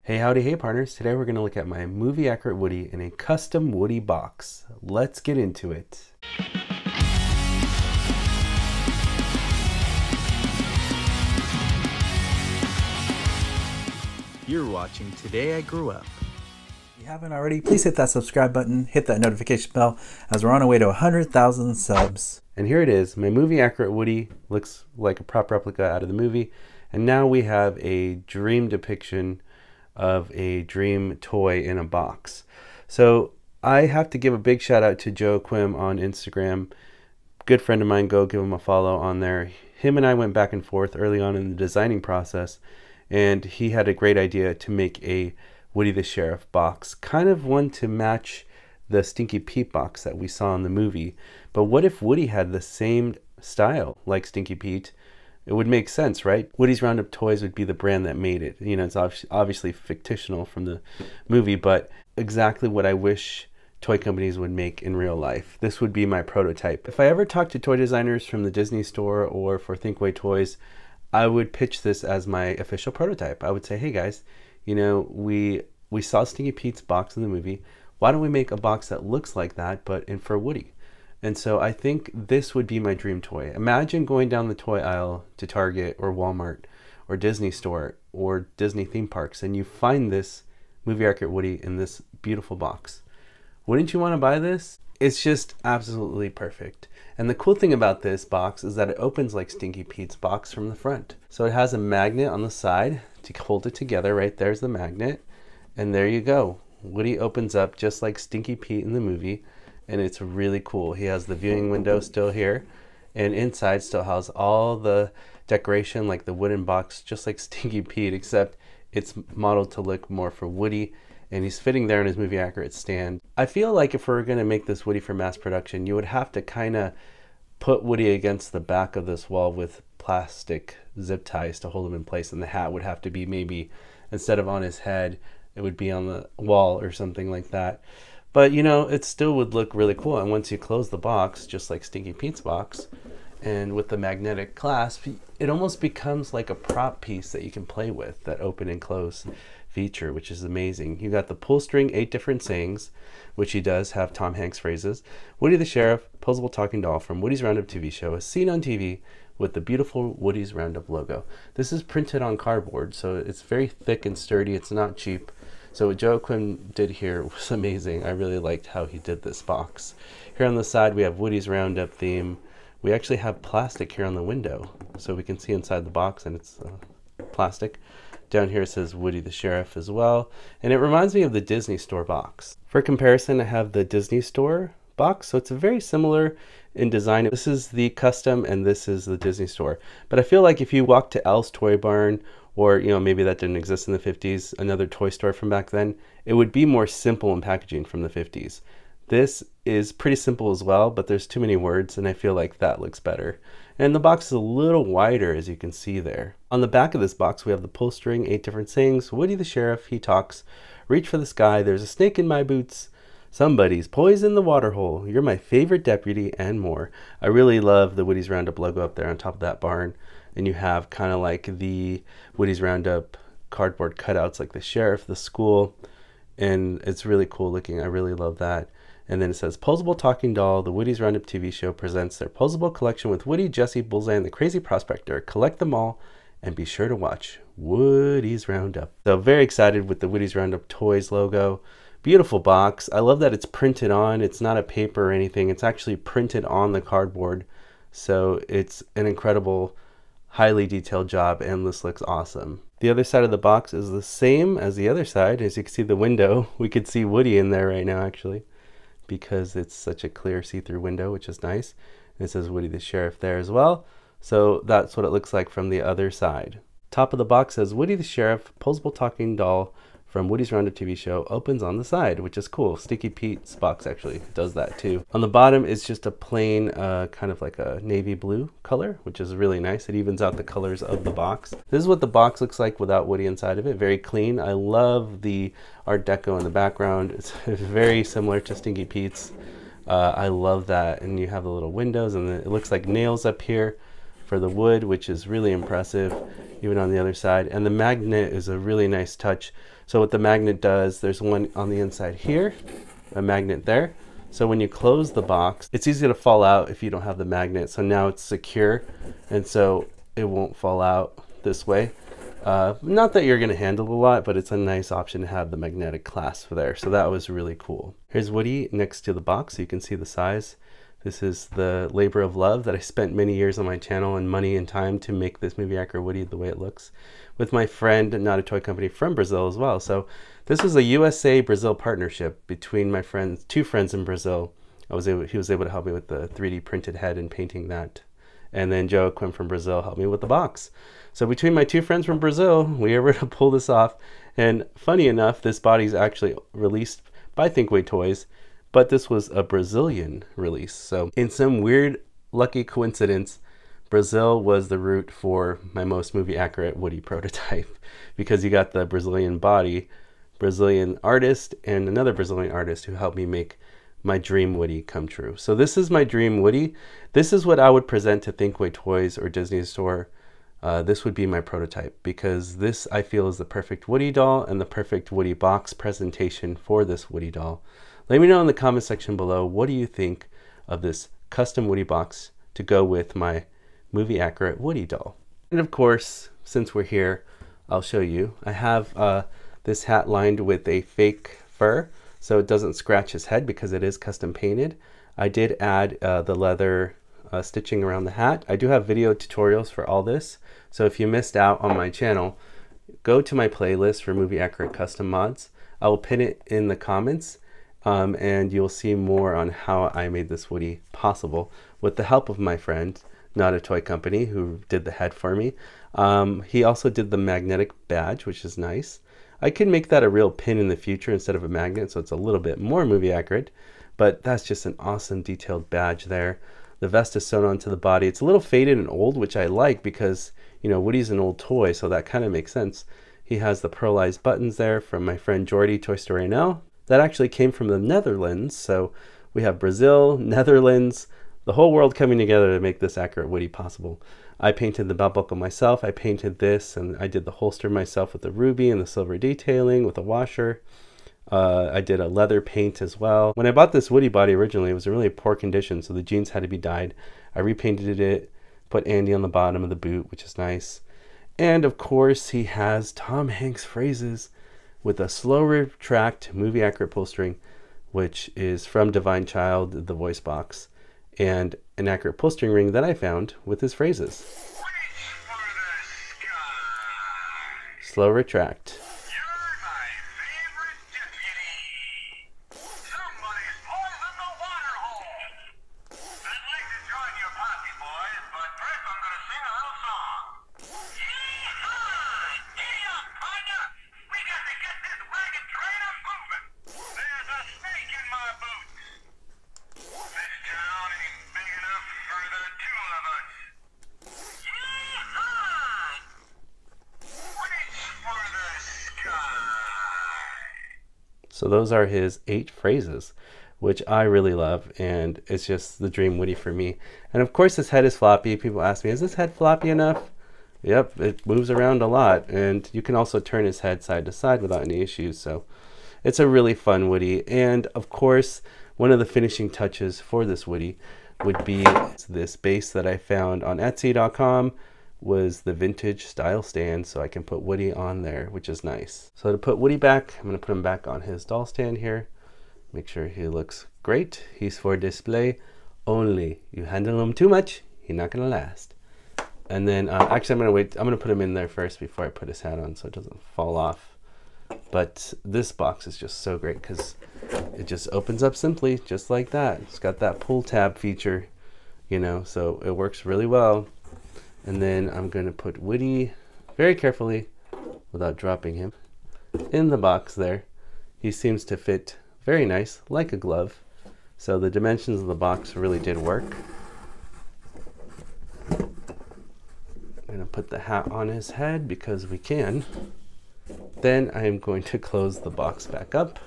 Hey howdy, hey partners. Today we're going to look at my movie accurate Woody in a custom Woody box. Let's get into it. You're watching Today I Grew Up. If you haven't already, please hit that subscribe button, hit that notification bell, as we're on our way to 100,000 subs. And here it is. My movie accurate Woody looks like a prop replica out of the movie. And now we have a dream depiction of a dream toy in a box. So I have to give a big shout out to Joe Quim on Instagram. Good friend of mine, go give him a follow on there. Him and I went back and forth early on in the designing process, and he had a great idea to make a Woody the Sheriff box, kind of one to match the Stinky Pete box that we saw in the movie. But what if Woody had the same style like Stinky Pete? It would make sense, right? Woody's Roundup Toys would be the brand that made it. You know, it's obviously fictional from the movie, but exactly what I wish toy companies would make in real life. This would be my prototype. If I ever talked to toy designers from the Disney store or for Thinkway Toys, I would pitch this as my official prototype. I would say, hey guys, you know, we saw Stinky Pete's box in the movie. Why don't we make a box that looks like that, but for Woody? And so I think this would be my dream toy. Imagine going down the toy aisle to Target or Walmart or Disney store or Disney theme parks, and you find this movie accurate Woody in this beautiful box. Wouldn't you want to buy this? It's just absolutely perfect. And the cool thing about this box is that it opens like Stinky Pete's box from the front. So it has a magnet on the side to hold it together. Right there's the magnet. And there you go. Woody opens up just like Stinky Pete in the movie. And it's really cool. He has the viewing window still here, and inside still has all the decoration like the wooden box, just like Stinky Pete, except it's modeled to look more for Woody, and he's fitting there in his movie accurate stand. I feel like if we're gonna make this Woody for mass production, you would have to kind of put Woody against the back of this wall with plastic zip ties to hold him in place, and the hat would have to be maybe, instead of on his head, it would be on the wall or something like that. But you know, it still would look really cool. And once you close the box, just like Stinky Pete's box, and with the magnetic clasp, it almost becomes like a prop piece that you can play with, that open and close feature, which is amazing. You got the pull string 8 different sayings, which he does have Tom Hanks phrases. Woody the Sheriff, posable talking doll from Woody's Roundup TV show, is seen on TV with the beautiful Woody's Roundup logo. This is printed on cardboard, so it's very thick and sturdy. It's not cheap. So what Joe Quinn did here was amazing. I really liked how he did this box. Here on the side we have Woody's Roundup theme. We actually have plastic here on the window, so we can see inside the box, and it's plastic. Down here it says Woody the Sheriff as well, and it reminds me of the Disney Store box. For comparison, I have the Disney Store box, so it's very similar in design. This is the custom and this is the Disney Store. But I feel like if you walk to Al's Toy Barn, or you know, maybe that didn't exist in the 50s, another toy store from back then, it would be more simple in packaging from the 50s. This is pretty simple as well, but there's too many words, and I feel like that looks better. And the box is a little wider, as you can see there. On the back of this box, we have the pull string, 8 different sayings. Woody the Sheriff, he talks. Reach for the sky, there's a snake in my boots. Somebody's poisoned the water hole. You're my favorite deputy, and more. I really love the Woody's Roundup logo up there on top of that barn. And you have kind of like the Woody's Roundup cardboard cutouts, like the sheriff, the school, and it's really cool looking. I really love that. And then it says, posable talking doll, the Woody's Roundup TV show presents their posable collection with Woody, Jesse, Bullseye, and the Crazy Prospector. Collect them all and be sure to watch Woody's Roundup. So very excited with the Woody's Roundup Toys logo. Beautiful box. I love that it's printed on. It's not a paper or anything. It's actually printed on the cardboard. So it's an incredible, highly detailed job, and this looks awesome. The other side of the box is the same as the other side. As you can see the window, we could see Woody in there right now actually, because it's such a clear see-through window, which is nice. And it says Woody the Sheriff there as well. So that's what it looks like from the other side. Top of the box says Woody the Sheriff, posable talking doll from Woody's Roundup TV show, opens on the side, which is cool. Stinky Pete's box actually does that too. On the bottom is just a plain kind of like a navy blue color, which is really nice. It evens out the colors of the box. This is what the box looks like without Woody inside of it. Very clean. I love the Art Deco in the background. It's very similar to Stinky Pete's. I love that. And you have the little windows, and it looks like nails up here for the wood, which is really impressive, even on the other side. And the magnet is a really nice touch So what the magnet does, there's one on the inside here, a magnet there. So when you close the box, it's easy to fall out if you don't have the magnet. So now it's secure, and so it won't fall out this way. Not that you're going to handle a lot, but it's a nice option to have the magnetic clasp there. So that was really cool. Here's Woody next to the box, so you can see the size. This is the labor of love that I spent many years on my channel and money and time to make this movie accurate Woody the way it looks, with my friend, Not a Toy Company, from Brazil as well. So this was a USA-Brazil partnership between my friends, two friends in Brazil. He was able to help me with the 3D printed head and painting that. And then Joaquim from Brazil helped me with the box. So between my two friends from Brazil, we were able to pull this off. And funny enough, this body is actually released by Thinkway Toys, but this was a Brazilian release. So in some weird, lucky coincidence, Brazil was the route for my most movie accurate Woody prototype, because you got the Brazilian body, Brazilian artist, and another Brazilian artist who helped me make my dream Woody come true. So this is my dream Woody. This is what I would present to Thinkway Toys or Disney Store. This would be my prototype, because this I feel is the perfect Woody doll and the perfect Woody box presentation for this Woody doll. Let me know in the comment section below, what do you think of this custom Woody box to go with my movie accurate Woody doll? And of course, since we're here, I'll show you. I have this hat lined with a fake fur, so it doesn't scratch his head because it is custom painted. I did add the leather stitching around the hat. I do have video tutorials for all this, so if you missed out on my channel, go to my playlist for movie accurate custom mods. I will pin it in the comments, and you'll see more on how I made this Woody possible with the help of my friend, Not a Toy Company, who did the head for me. He also did the magnetic badge, which is nice. I could make that a real pin in the future instead of a magnet, so it's a little bit more movie accurate, but that's just an awesome detailed badge there. The vest is sewn onto the body. It's a little faded and old, which I like because, you know, Woody's an old toy, so that kind of makes sense. He has the pearlized buttons there from my friend Jordy, Toy Story Now. That actually came from the Netherlands, so we have Brazil, Netherlands, the whole world coming together to make this accurate Woody possible. I painted the belt buckle myself. I painted this, and I did the holster myself with the ruby and the silver detailing with a washer. I did a leather paint as well. When I bought this Woody body originally, it was in really poor condition, so the jeans had to be dyed. I repainted it, put Andy on the bottom of the boot, which is nice. And of course, he has Tom Hanks phrases with a slow retract movie accurate pull string, which is from Divine Child, the voice box, and an accurate pull string ring that I found with his phrases. Slow retract. So those are his 8 phrases, which I really love, and it's just the dream Woody for me. And of course his head is floppy. People ask me, is this head floppy enough? Yep, it moves around a lot, and you can also turn his head side to side without any issues, so it's a really fun Woody. And of course, one of the finishing touches for this Woody would be this base that I found on Etsy.com, was the vintage style stand, so I can put Woody on there, which is nice. So to put Woody back, I'm going to put him back on his doll stand here. Make sure he looks great. He's for display only. You handle him too much, he's not going to last. And then actually I'm going to put him in there first before I put his hat on so it doesn't fall off. But this box is just so great because it just opens up simply just like that. It's got that pull tab feature, you know, so it works really well. And then I'm going to put Woody very carefully, without dropping him, in the box there. He seems to fit very nice, like a glove. So the dimensions of the box really did work. I'm going to put the hat on his head because we can. Then I am going to close the box back up.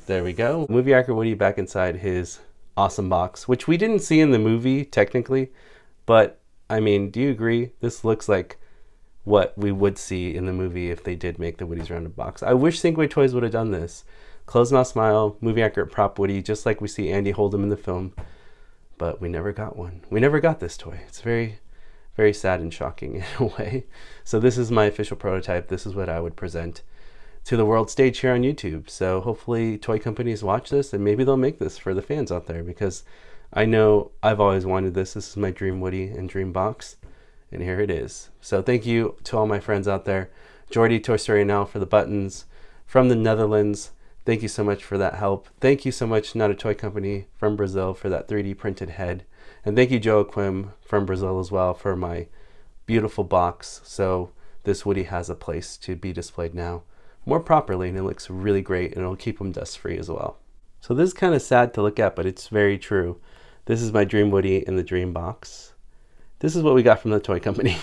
There we go. Movie accurate Woody back inside his awesome box, which we didn't see in the movie technically, but I mean, do you agree? This looks like what we would see in the movie if they did make the Woody's Roundup box. I wish Thinkway Toys would have done this. Closed mouth smile, movie accurate prop Woody, just like we see Andy hold him in the film. But we never got one. We never got this toy. It's very, very sad and shocking in a way. So this is my official prototype. This is what I would present to the world stage here on YouTube. So hopefully toy companies watch this and maybe they'll make this for the fans out there, because I know I've always wanted this. This is my dream Woody and dream box, and here it is. So thank you to all my friends out there. Jordy, Toy Story Now for the buttons from the Netherlands. Thank you so much for that help. Thank you so much, Not a Toy Company from Brazil, for that 3D printed head. And thank you, Joaquim from Brazil as well, for my beautiful box. So this Woody has a place to be displayed now more properly, and it looks really great, and it'll keep him dust free as well. So this is kind of sad to look at, but it's very true. This is my dream Woody in the dream box. This is what we got from the toy company.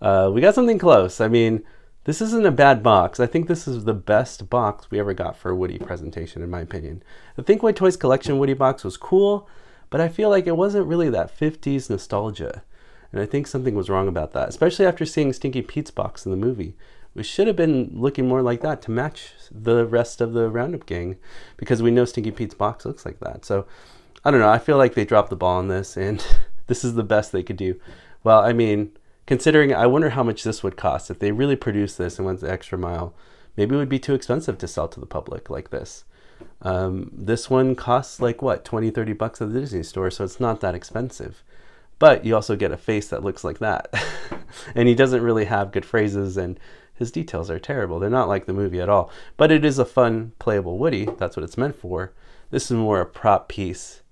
We got something close. I mean, this isn't a bad box. I think this is the best box we ever got for a Woody presentation, in my opinion. The Thinkway Toys Collection Woody box was cool, but I feel like it wasn't really that 50s nostalgia. And I think something was wrong about that, especially after seeing Stinky Pete's box in the movie. We should have been looking more like that to match the rest of the Roundup gang, because we know Stinky Pete's box looks like that. So I don't know. I feel like they dropped the ball on this, and this is the best they could do. Well, I mean, considering, I wonder how much this would cost if they really produced this and went the extra mile. Maybe it would be too expensive to sell to the public like this. This one costs like what, 20, 30 bucks at the Disney store, so it's not that expensive. But you also get a face that looks like that. And he doesn't really have good phrases, and his details are terrible. They're not like the movie at all. But it is a fun, playable Woody. That's what it's meant for. This is more a prop piece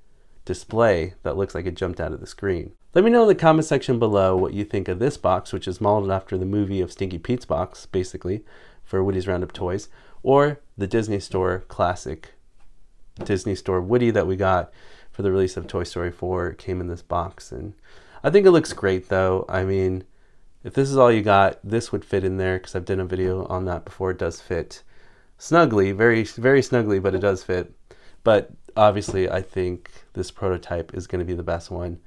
display that looks like it jumped out of the screen. Let me know in the comment section below what you think of this box, which is modeled after the movie of Stinky Pete's box, basically, for Woody's Roundup Toys, or the Disney Store classic Disney Store Woody that we got for the release of Toy Story 4. It came in this box, and I think it looks great, though. I mean, if this is all you got, this would fit in there, because I've done a video on that before. It does fit snugly, very, very snugly, but it does fit. But obviously, I think this prototype is going to be the best one.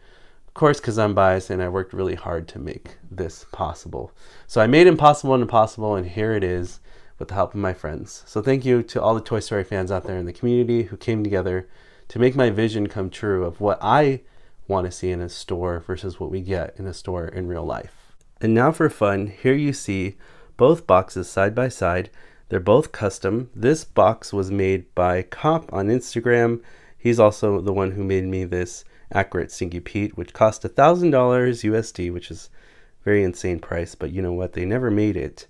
Of course, because I'm biased and I worked really hard to make this possible. So I made impossible and impossible, and here it is with the help of my friends. So thank you to all the Toy Story fans out there in the community who came together to make my vision come true of what I want to see in a store versus what we get in a store in real life. And now for fun, here you see both boxes side by side. They're both custom. This box was made by Cop on Instagram. He's also the one who made me this accurate Stinky Pete, which cost $1,000 USD, which is a very insane price, but you know what? They never made it.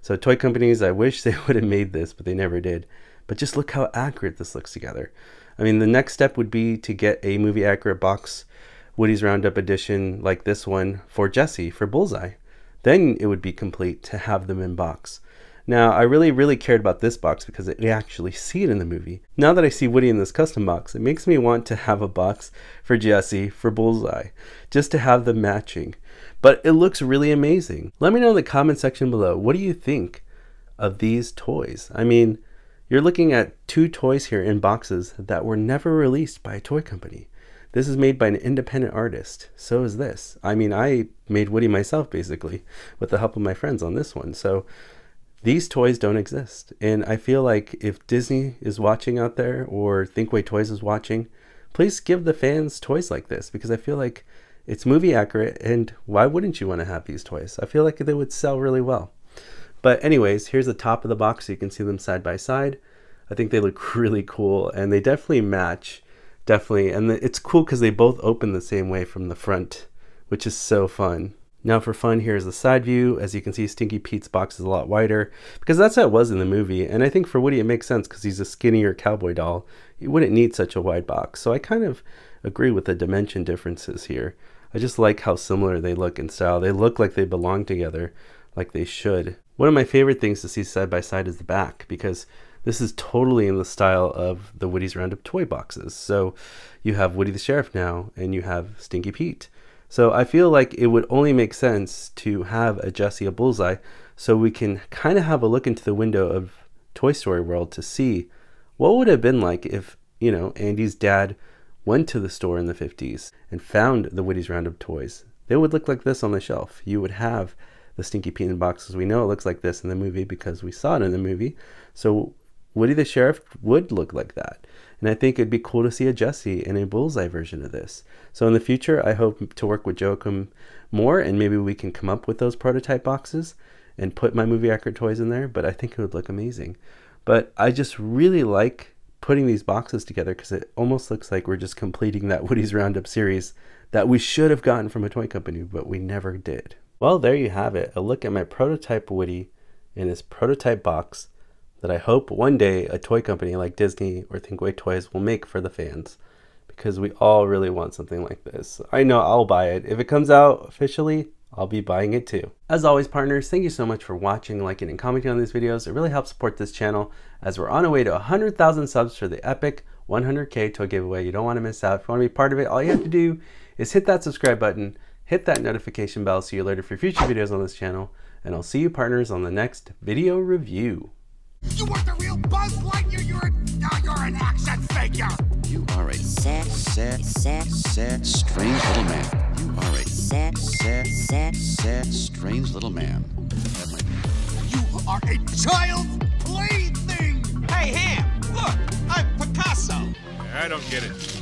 So toy companies, I wish they would have made this, but they never did. But just look how accurate this looks together. I mean, the next step would be to get a movie accurate box, Woody's Roundup edition like this one for Jesse, for Bullseye. Then it would be complete to have them in box. Now, I really cared about this box because I actually see it in the movie. Now that I see Woody in this custom box, it makes me want to have a box for Jesse, for Bullseye, just to have them matching. But it looks really amazing. Let me know in the comment section below, what do you think of these toys? I mean, you're looking at two toys here in boxes that were never released by a toy company. This is made by an independent artist. So is this. I mean, I made Woody myself, basically, with the help of my friends on this one. So these toys don't exist. And I feel like if Disney is watching out there, or Thinkway Toys is watching, please give the fans toys like this, because I feel like it's movie accurate, and why wouldn't you want to have these toys? I feel like they would sell really well. But anyways, here's the top of the box so you can see them side by side. I think they look really cool, and they definitely match. Definitely, and it's cool because they both open the same way from the front, which is so fun. Now for fun, here's the side view. As you can see, Stinky Pete's box is a lot wider, because that's how it was in the movie, and I think for Woody it makes sense because he's a skinnier cowboy doll. He wouldn't need such a wide box, so I kind of agree with the dimension differences here. I just like how similar they look in style. They look like they belong together, like they should. One of my favorite things to see side by side is the back, because this is totally in the style of the Woody's Roundup toy boxes. So you have Woody the Sheriff now, and you have Stinky Pete. So I feel like it would only make sense to have a Jesse, a Bullseye, so we can kind of have a look into the window of Toy Story World to see what would it have been like if, you know, Andy's dad went to the store in the 50s and found the Woody's Roundup toys. They would look like this on the shelf. You would have the Stinky Pete in the box, because we know it looks like this in the movie because we saw it in the movie. So Woody the Sheriff would look like that. And I think it'd be cool to see a Jesse and a Bullseye version of this. So in the future, I hope to work with Joachim more, and maybe we can come up with those prototype boxes and put my movie accurate toys in there, but I think it would look amazing. But I just really like putting these boxes together because it almost looks like we're just completing that Woody's Roundup series that we should have gotten from a toy company, but we never did. Well, there you have it. A look at my prototype Woody in his prototype box that I hope one day a toy company like Disney or Thinkway Toys will make for the fans, because we all really want something like this. I know I'll buy it. If it comes out officially, I'll be buying it too. As always, partners, thank you so much for watching, liking, and commenting on these videos. It really helps support this channel as we're on our way to 100,000 subs for the epic 100K toy giveaway. You don't want to miss out. If you want to be part of it, all you have to do is hit that subscribe button, hit that notification bell so you're alerted for future videos on this channel, and I'll see you partners on the next video review. You weren't the real Buzz Lightyear, you're an action figure! You are a sad, strange little man. You are a sad, strange little man. You are a child's plaything! Hey, Ham, look, I'm Picasso. I don't get it.